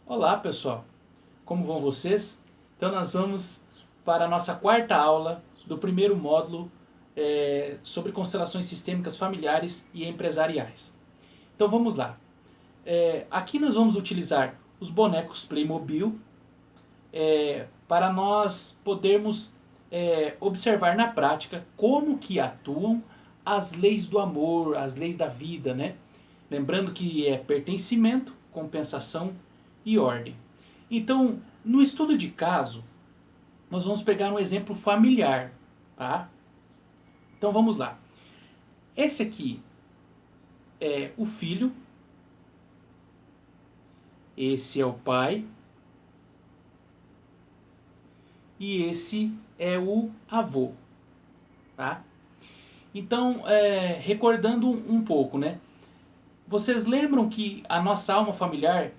Olá pessoal, como vão vocês? Então nós vamos para a nossa quarta aula do primeiro módulo sobre constelações sistêmicas familiares e empresariais. Então vamos lá. Aqui nós vamos utilizar os bonecos Playmobil para nós podermos observar na prática como que atuam as leis do amor, as leis da vida, né? Lembrando que é pertencimento, compensação e ordem. Então, no estudo de caso, nós vamos pegar um exemplo familiar, tá? Então vamos lá. Esse aqui é o filho, esse é o pai e esse é o avô, tá? Então, recordando um pouco, né? Vocês lembram que a nossa alma familiar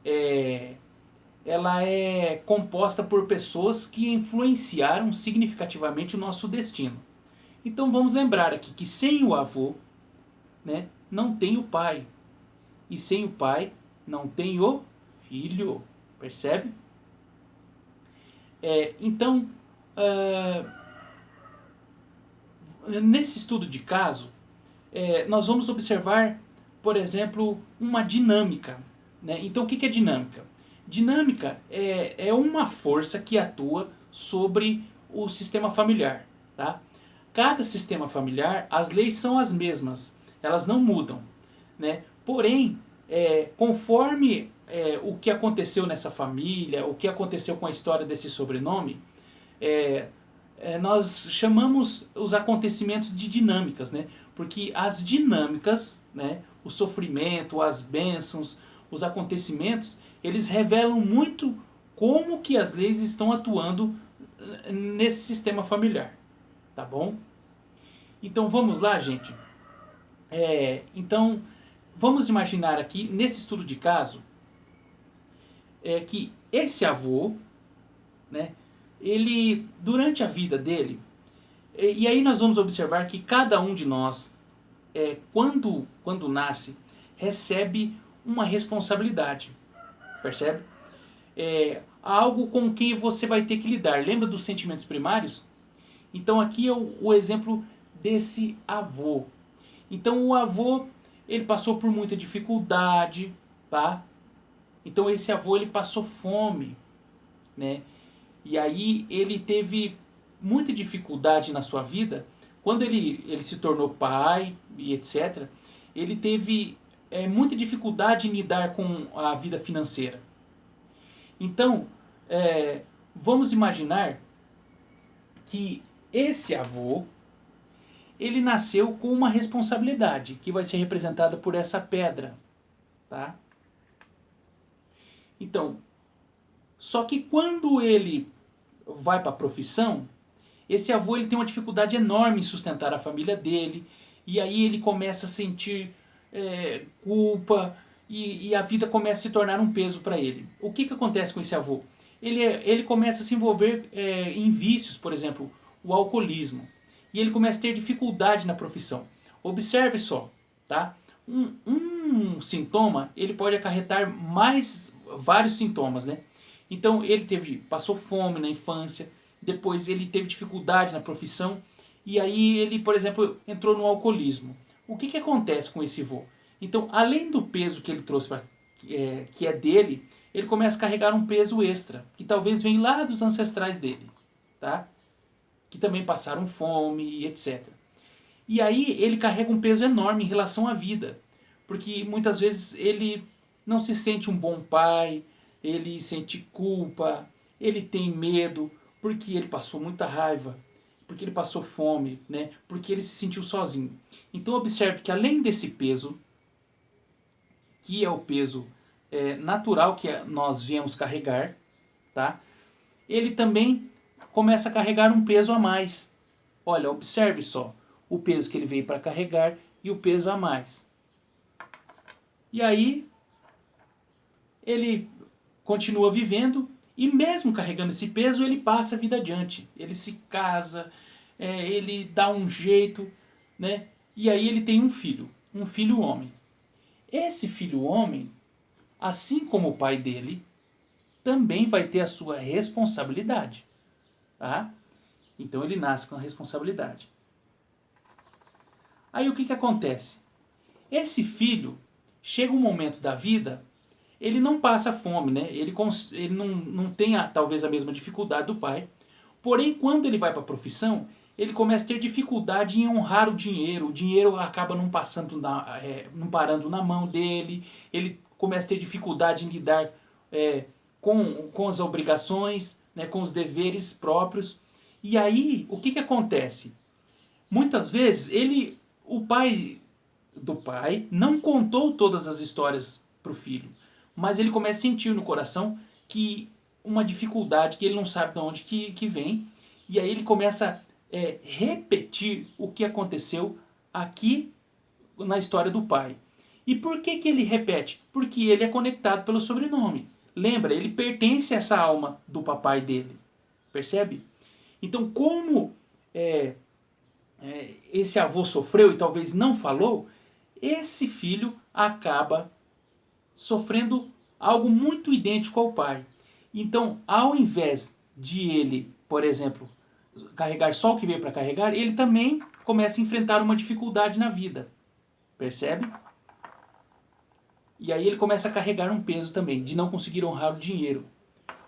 é, ela é composta por pessoas que influenciaram significativamente o nosso destino. Então vamos lembrar aqui que sem o avô, né, não tem o pai. E sem o pai, não tem o filho. Percebe? Então, nesse estudo de caso, nós vamos observar, por exemplo, uma dinâmica. Né? Então, o que é dinâmica? Dinâmica é uma força que atua sobre o sistema familiar. Tá? Cada sistema familiar, as leis são as mesmas, elas não mudam. Né? Porém, conforme o que aconteceu nessa família, o que aconteceu com a história desse sobrenome, é, nós chamamos os acontecimentos de dinâmicas, né? Porque as dinâmicas, né, o sofrimento, as bênçãos, os acontecimentos, eles revelam muito como que as leis estão atuando nesse sistema familiar, tá bom? Então vamos lá, gente. Então vamos imaginar aqui nesse estudo de caso que esse avô, né, ele durante a vida dele, e aí nós vamos observar que cada um de nós, quando nasce, recebe uma responsabilidade, percebe? Algo com quem você vai ter que lidar. Lembra dos sentimentos primários? Então aqui é o exemplo desse avô. Então o avô, ele passou por muita dificuldade, tá? Então esse avô, ele passou fome, né? E aí ele teve muita dificuldade na sua vida. Quando ele se tornou pai e etc., ele teve muita dificuldade em lidar com a vida financeira. Então, vamos imaginar que esse avô, ele nasceu com uma responsabilidade que vai ser representada por essa pedra, tá? Então, só que quando ele vai para a profissão, esse avô, ele tem uma dificuldade enorme em sustentar a família dele, e aí ele começa a sentir culpa, e a vida começa a se tornar um peso para ele. O que acontece com esse avô? Ele começa a se envolver em vícios, por exemplo, o alcoolismo, e ele começa a ter dificuldade na profissão. Observe só, tá? Um sintoma, ele pode acarretar mais vários sintomas, né? Então ele passou fome na infância, depois ele teve dificuldade na profissão, e aí ele, por exemplo, entrou no alcoolismo. O que acontece com esse vô? Então, além do peso que ele trouxe, que é dele, ele começa a carregar um peso extra, que talvez venha lá dos ancestrais dele, tá? Que também passaram fome e etc. E aí ele carrega um peso enorme em relação à vida, porque muitas vezes ele não se sente um bom pai, ele sente culpa, ele tem medo, porque ele passou muita raiva, porque ele passou fome, né? Porque ele se sentiu sozinho. Então observe que além desse peso, que é o peso natural que nós viemos carregar, tá? Ele também começa a carregar um peso a mais. Olha, observe só o peso que ele veio para carregar e o peso a mais. E aí ele continua vivendo e mesmo carregando esse peso, ele passa a vida adiante. Ele se casa, ele dá um jeito, né? E aí ele tem um filho homem. Esse filho homem, assim como o pai dele, também vai ter a sua responsabilidade, tá? Então ele nasce com a responsabilidade. Aí o que que acontece? Esse filho, chega um momento da vida, ele não passa fome, né? Ele não tem talvez a mesma dificuldade do pai. Porém, quando ele vai para a profissão, ele começa a ter dificuldade em honrar o dinheiro acaba não parando na mão dele, ele começa a ter dificuldade em lidar com as obrigações, né, com os deveres próprios. E aí, o que que acontece? Muitas vezes, o pai do pai não contou todas as histórias para o filho, mas ele começa a sentir no coração que uma dificuldade que ele não sabe de onde que vem, e aí ele começa a repetir o que aconteceu aqui na história do pai. E por que ele repete? Porque ele é conectado pelo sobrenome. Lembra, ele pertence a essa alma do papai dele. Percebe? Então, como esse avô sofreu e talvez não falou, esse filho acaba sofrendo algo muito idêntico ao pai. Então, ao invés de ele, por exemplo, carregar só o que veio para carregar, ele também começa a enfrentar uma dificuldade na vida. Percebe? E aí ele começa a carregar um peso também, de não conseguir honrar o dinheiro.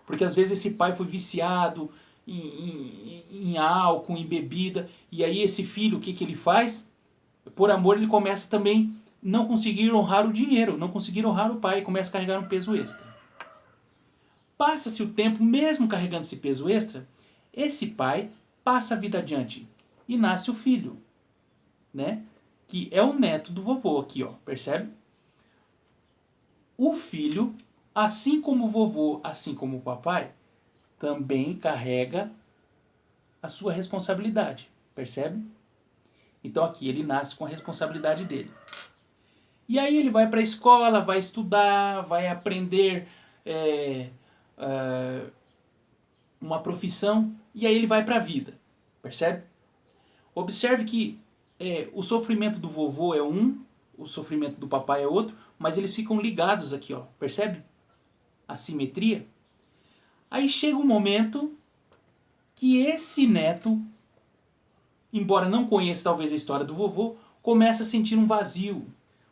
Porque às vezes esse pai foi viciado em álcool, em bebida, e aí esse filho, o que ele faz? Por amor ele começa também não conseguir honrar o dinheiro, não conseguir honrar o pai, e começa a carregar um peso extra. Passa-se o tempo, mesmo carregando esse peso extra, esse pai passa a vida adiante e nasce o filho, né? Que é o neto do vovô aqui, ó, percebe? O filho, assim como o vovô, assim como o papai, também carrega a sua responsabilidade, percebe? Então aqui ele nasce com a responsabilidade dele. E aí ele vai para a escola, vai estudar, vai aprender uma profissão, e aí ele vai para a vida, percebe? Observe que o sofrimento do vovô é um, o sofrimento do papai é outro, mas eles ficam ligados aqui, ó, percebe? A simetria. Aí chega um momento que esse neto, embora não conheça talvez a história do vovô, começa a sentir um vazio,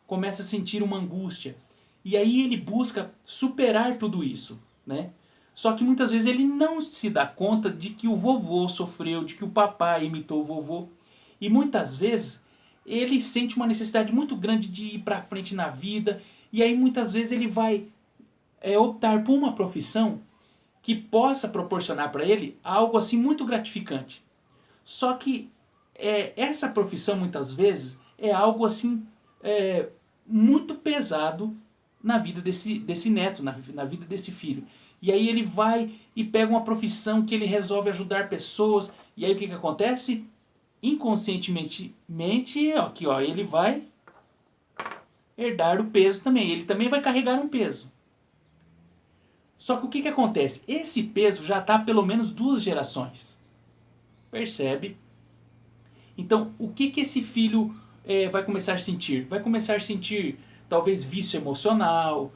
começa a sentir uma angústia. E aí ele busca superar tudo isso, né? Só que muitas vezes ele não se dá conta de que o vovô sofreu, de que o papai imitou o vovô. E muitas vezes ele sente uma necessidade muito grande de ir para frente na vida. E aí muitas vezes ele vai optar por uma profissão que possa proporcionar para ele algo assim muito gratificante. Só que essa profissão muitas vezes é algo assim muito pesado na vida desse neto, na vida desse filho. E aí ele vai e pega uma profissão que ele resolve ajudar pessoas. E aí o que acontece? Inconscientemente, aqui, ó, ele vai herdar o peso também. Ele também vai carregar um peso. Só que o que acontece? Esse peso já está há pelo menos 2 gerações. Percebe? Então, o que esse filho vai começar a sentir? Vai começar a sentir talvez vício emocional,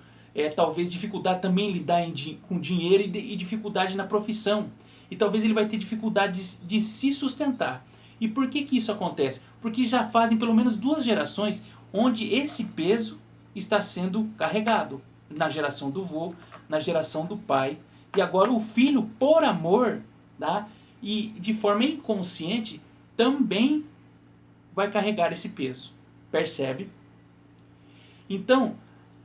talvez dificuldade também em lidar com dinheiro e dificuldade na profissão. E talvez ele vai ter dificuldade de se sustentar. E por que isso acontece? Porque já fazem pelo menos 2 gerações onde esse peso está sendo carregado. Na geração do vô, na geração do pai. E agora o filho, por amor, tá? E de forma inconsciente, também vai carregar esse peso. Percebe? Então,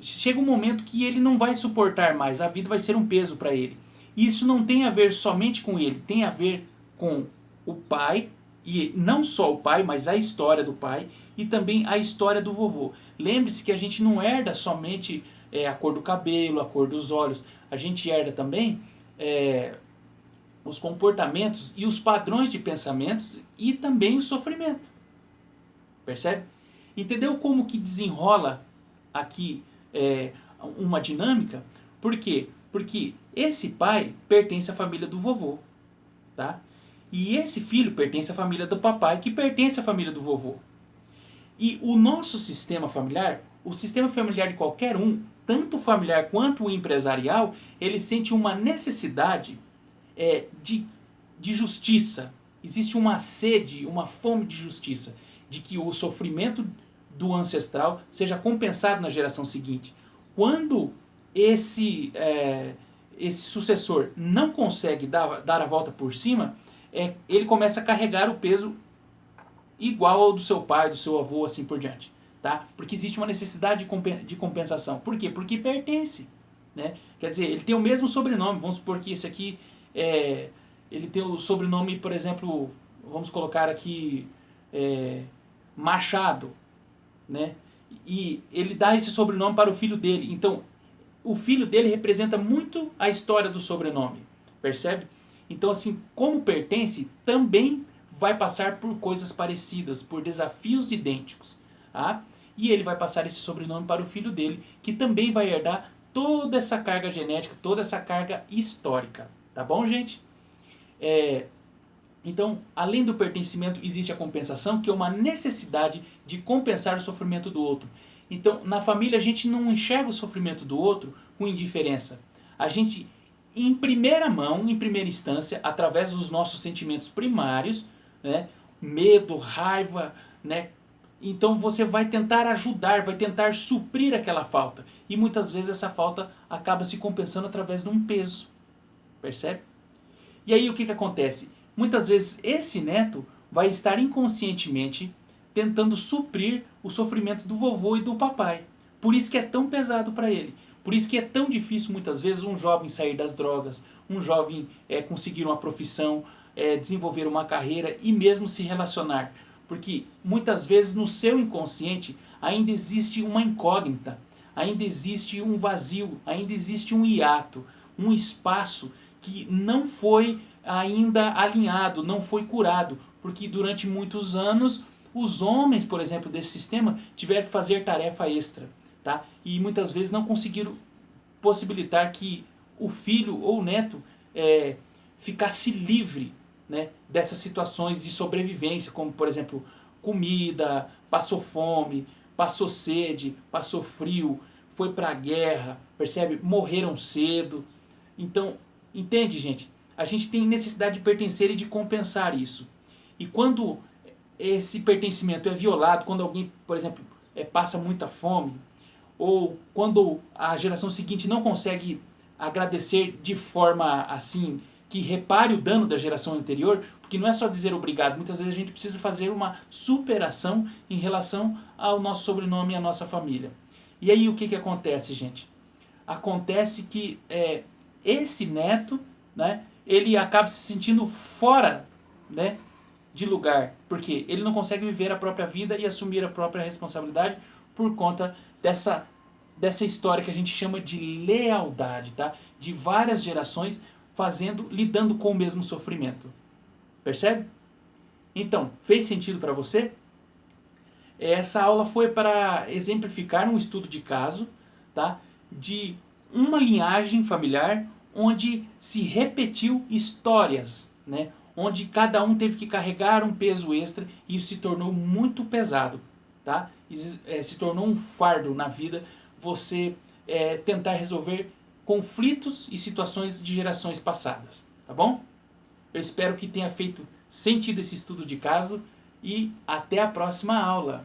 chega um momento que ele não vai suportar mais, a vida vai ser um peso para ele. E isso não tem a ver somente com ele, tem a ver com o pai, e não só o pai, mas a história do pai e também a história do vovô. Lembre-se que a gente não herda somente a cor do cabelo, a cor dos olhos, a gente herda também os comportamentos e os padrões de pensamentos e também o sofrimento. Percebe? Entendeu como que desenrola aqui uma dinâmica? Por quê? Porque esse pai pertence à família do vovô, tá? E esse filho pertence à família do papai, que pertence à família do vovô. E o nosso sistema familiar, o sistema familiar de qualquer um, tanto o familiar quanto o empresarial, ele sente uma necessidade de justiça. Existe uma sede, uma fome de justiça, de que o sofrimento do ancestral seja compensado na geração seguinte. Quando esse sucessor não consegue dar a volta por cima, ele começa a carregar o peso igual ao do seu pai, do seu avô, assim por diante. Tá? Porque existe uma necessidade de compensação. Por quê? Porque pertence. Né? Quer dizer, ele tem o mesmo sobrenome. Vamos supor que esse aqui, ele tem o sobrenome, por exemplo, vamos colocar aqui Machado. Né? E ele dá esse sobrenome para o filho dele. Então, o filho dele representa muito a história do sobrenome. Percebe? Então, assim, como pertence, também vai passar por coisas parecidas, por desafios idênticos. Tá? E ele vai passar esse sobrenome para o filho dele, que também vai herdar toda essa carga genética, toda essa carga histórica. Tá bom, gente? Então, além do pertencimento, existe a compensação, que é uma necessidade de compensar o sofrimento do outro. Então, na família, a gente não enxerga o sofrimento do outro com indiferença. A gente, em primeira mão, em primeira instância, através dos nossos sentimentos primários, né, medo, raiva, né, então você vai tentar ajudar, vai tentar suprir aquela falta. E muitas vezes essa falta acaba se compensando através de um peso. Percebe? E aí o que acontece? Muitas vezes esse neto vai estar inconscientemente tentando suprir o sofrimento do vovô e do papai. Por isso que é tão pesado para ele. Por isso que é tão difícil muitas vezes um jovem sair das drogas, um jovem conseguir uma profissão, desenvolver uma carreira e mesmo se relacionar. Porque muitas vezes no seu inconsciente ainda existe uma incógnita, ainda existe um vazio, ainda existe um hiato, um espaço que não foi ainda alinhado, não foi curado, porque durante muitos anos os homens, por exemplo, desse sistema tiveram que fazer tarefa extra, tá? E muitas vezes não conseguiram possibilitar que o filho ou o neto ficasse livre, né, dessas situações de sobrevivência, como por exemplo comida, passou fome, passou sede, passou frio, foi para a guerra, percebe? Morreram cedo. Então, entende, gente? A gente tem necessidade de pertencer e de compensar isso. E quando esse pertencimento é violado, quando alguém, por exemplo, passa muita fome, ou quando a geração seguinte não consegue agradecer de forma assim, que repare o dano da geração anterior, porque não é só dizer obrigado, muitas vezes a gente precisa fazer uma superação em relação ao nosso sobrenome e à nossa família. E aí o que acontece, gente? Acontece que esse neto, né, ele acaba se sentindo fora, né, de lugar, porque ele não consegue viver a própria vida e assumir a própria responsabilidade por conta dessa história que a gente chama de lealdade, tá? De várias gerações lidando com o mesmo sofrimento. Percebe? Então, fez sentido para você? Essa aula foi para exemplificar um estudo de caso, tá? De uma linhagem familiar onde se repetiu histórias, né? Onde cada um teve que carregar um peso extra e isso se tornou muito pesado, tá? Se tornou um fardo na vida você tentar resolver conflitos e situações de gerações passadas, tá bom? Eu espero que tenha feito sentido esse estudo de caso e até a próxima aula.